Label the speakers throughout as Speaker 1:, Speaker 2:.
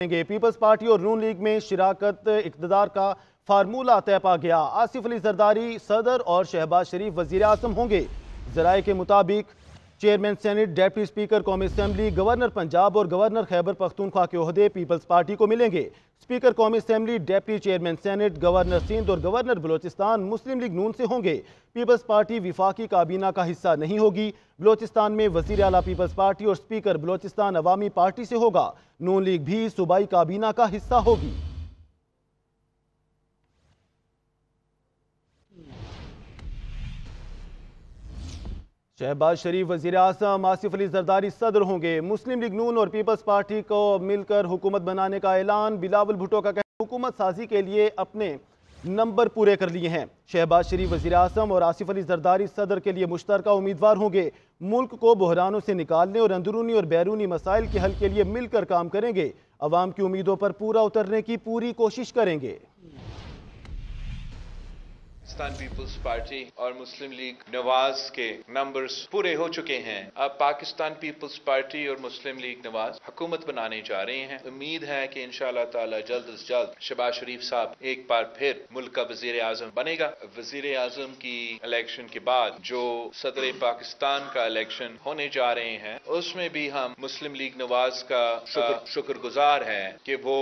Speaker 1: Peoples party اور نون league میں شراکت اقتدار کا فارمولہ طے پا گیا۔ آصف علی زرداری صدر اور شہباز شریف وزیر اعظم ہوں گے۔ ذرائع کے مطابق چیئرمین سینٹ، ڈیپٹی اسپیکر قومی اسمبلی، گورنر پنجاب اور گورنر خیبر پختونخوا کے عہدے پیپلز پارٹی کو ملیں گے۔ اسپیکر قومی assembly, deputy chairman senate, governor Sindh اور گورنر بلوچستان مسلم لیگ نون سے ہوں گے۔ پیپلز پارٹی وفاقی کابینہ کا حصہ نہیں ہوگی۔ بلوچستان میں وزیر اعلیٰ پیپلز پارٹی اور اسپیکر بلوچستان عوامی پارٹی سے ہوگا۔ نون لیگ بھی صوبائی کابینہ کا حصہ ہوگی۔ شہباز شریف وزیر اعظم، آصف علی زرداری صدر ہوں گے۔ مسلم لیگ نون اور پیپلز پارٹی کو مل کر حکومت بنانے کا اعلان۔ بلاول بھٹو کا کہنا، حکومت سازی کے لیے اپنے نمبر پورے کر لیے ہیں۔ شہباز شریف وزیر اعظم اور آصف علی زرداری صدر کے لیے مشترکہ امیدوار ہوں گے۔ ملک کو بحرانوں سے نکالنے اور اندرونی اور بیرونی مسائل کے حل کے لیے مل کر کام کریں گے۔ عوام کی امیدوں پر پورا اترنے کی پوری کوشش کریں گے۔
Speaker 2: پاکستان پیپلز پارٹی اور مسلم لیگ نواز کے نمبرز پورے ہو چکے ہیں۔ اب پاکستان پیپلز پارٹی اور مسلم لیگ نواز حکومت بنانے جا رہے ہیں۔ امید ہے کہ انشاءاللہ تعالی جلد از جلد شہباز شریف صاحب ایک بار پھر ملک کا وزیر اعظم بنے گا۔ وزیر اعظم کی الیکشن کے بعد جو صدر پاکستان کا الیکشن ہونے جا رہے ہیں، اس میں بھی ہم مسلم لیگ نواز کا شکر گزار ہیں کہ وہ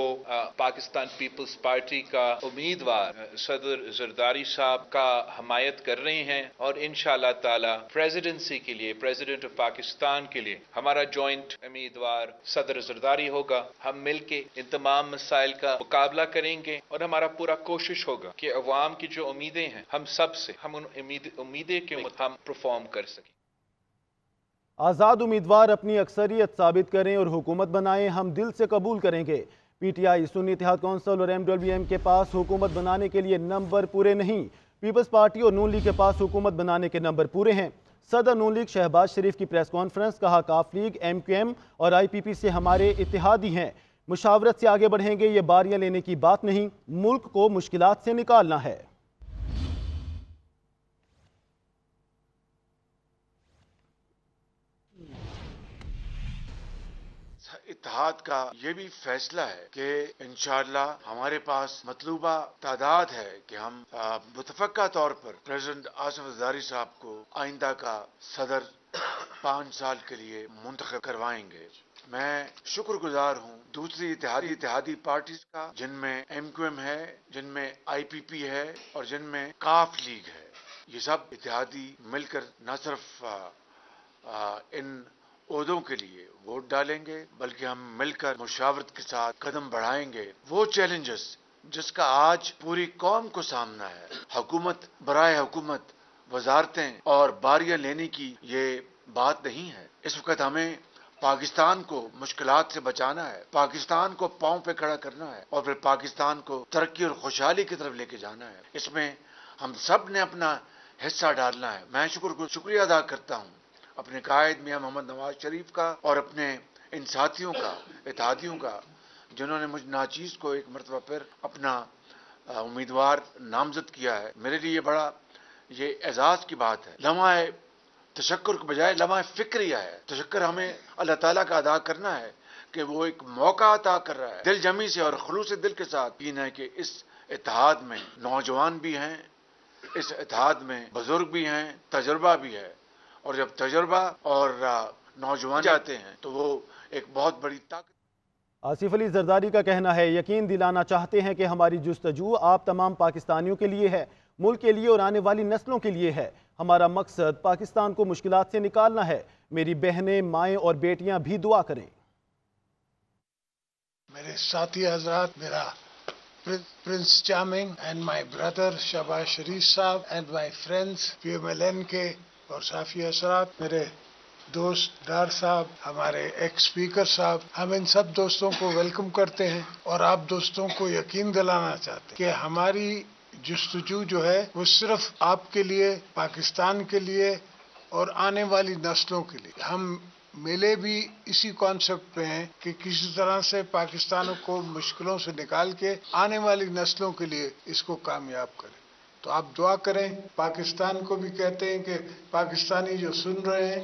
Speaker 2: پاکستان پیپلز پارٹی کا امیدوار صدر زرداری صاحب کا حمایت کر رہے ہیں، اور انشاءاللہ تعالی پریزیڈنسی کے لیے، پریزیڈنٹ آف پاکستان کے لیے ہمارا جوائنٹ امیدوار صدر زرداری ہوگا۔ ہم مل کے ان تمام مسائل کا مقابلہ کریں گے، اور ہمارا پورا کوشش ہوگا کہ عوام کی جو امیدیں ہیں ہم سب سے، ہم ان امیدیں کے ہم پرفارم کر سکیں۔
Speaker 1: آزاد امیدوار اپنی اکثریت ثابت کریں اور حکومت بنائیں، ہم دل سے قبول کریں گے۔ پی ٹی آئی، سنی اتحاد کونسل اور MWM کے پاس حکومت بنانے کے لیے نمبر پورے نہیں۔ پیپلز پارٹی اور نون لیگ کے پاس حکومت بنانے کے نمبر پورے ہیں۔ صدر نون لیگ شہباز شریف کی پریس کانفرنس، کہا کاف لیگ، MQM اور IPP سے ہمارے اتحادی ہیں، مشاورت سے آگے بڑھیں گے۔ یہ باریاں لینے کی بات نہیں، ملک کو مشکلات سے نکالنا ہے۔
Speaker 3: اتحاد کا یہ بھی فیصلہ ہے کہ انشاءاللہ ہمارے پاس مطلوبہ تعداد ہے کہ ہم متفقہ طور پر پریزیڈنٹ آصف زرداری صاحب کو آئندہ کا صدر 5 سال کے لیے منتخب کروائیں گے۔ میں شکر گزار ہوں دوسری اتحادی پارٹیز کا، جن میں MQM ہے، جن میں IPP ہے اور جن میں کاف لیگ ہے۔ یہ سب اتحادی مل کر نہ صرف ان عہدوں کے لیے ووٹ ڈالیں گے، بلکہ ہم مل کر مشاورت کے ساتھ قدم بڑھائیں گے۔ وہ چیلنجز جس کا آج پوری قوم کو سامنا ہے، حکومت برائے حکومت، وزارتیں اور باریاں لینے کی یہ بات نہیں ہے۔ اس وقت ہمیں پاکستان کو مشکلات سے بچانا ہے، پاکستان کو پاؤں پہ کھڑا کرنا ہے، اور پھر پاکستان کو ترقی اور خوشحالی کی طرف لے کے جانا ہے۔ اس میں ہم سب نے اپنا حصہ ڈالنا ہے۔ میں شکریہ ادا کرتا ہوں اپنے قائد میاں محمد نواز شریف کا اور اپنے ان ساتھیوں کا، اتحادیوں کا، جنہوں نے مجھ ناچیز کو ایک مرتبہ پھر اپنا امیدوار نامزد کیا ہے۔ میرے لیے بڑا یہ اعزاز کی بات ہے۔ لمحہ تشکر کے بجائے لمحہ فکریہ ہے۔ تشکر ہمیں اللہ تعالیٰ کا ادا کرنا ہے کہ وہ ایک موقع عطا کر رہا ہے۔ دل جمی سے اور خلوص دل کے ساتھ یقین ہے کہ اس اتحاد میں نوجوان بھی ہیں، اس اتحاد میں بزرگ بھی ہیں، تجربہ بھی ہے، اور جب تجربہ اور نوجوان جاتے ہیں تو وہ ایک بہت بڑی طاقت۔
Speaker 1: آصف علی زرداری کا کہنا ہے، یقین دلانا چاہتے ہیں کہ ہماری جستجو آپ تمام پاکستانیوں کے لیے ہے، ملک کے لیے اور آنے والی نسلوں کے لیے ہے۔ ہمارا مقصد پاکستان کو مشکلات سے نکالنا ہے۔ میری بہنیں، مائیں اور بیٹیاں بھی دعا کریں۔
Speaker 4: میرے ساتھی حضرات، میرا پرنس چارمنگ اینڈ مائی برادر شہباز شریف صاحب اینڈ مائی فرینڈز PMLN کے اور صحافی حضرات، میرے دوست ڈار صاحب، ہمارے ایکس اسپیکر صاحب، ہم ان سب دوستوں کو ویلکم کرتے ہیں، اور آپ دوستوں کو یقین دلانا چاہتے ہیں کہ ہماری جستجو جو ہے وہ صرف آپ کے لیے، پاکستان کے لیے اور آنے والی نسلوں کے لیے۔ ہم ملے بھی اسی کانسیپٹ پہ ہیں کہ کسی طرح سے پاکستان کو مشکلوں سے نکال کے آنے والی نسلوں کے لیے اس کو کامیاب کریں۔ تو آپ دعا کریں۔ پاکستان کو بھی کہتے ہیں کہ پاکستانی جو سن رہے ہیں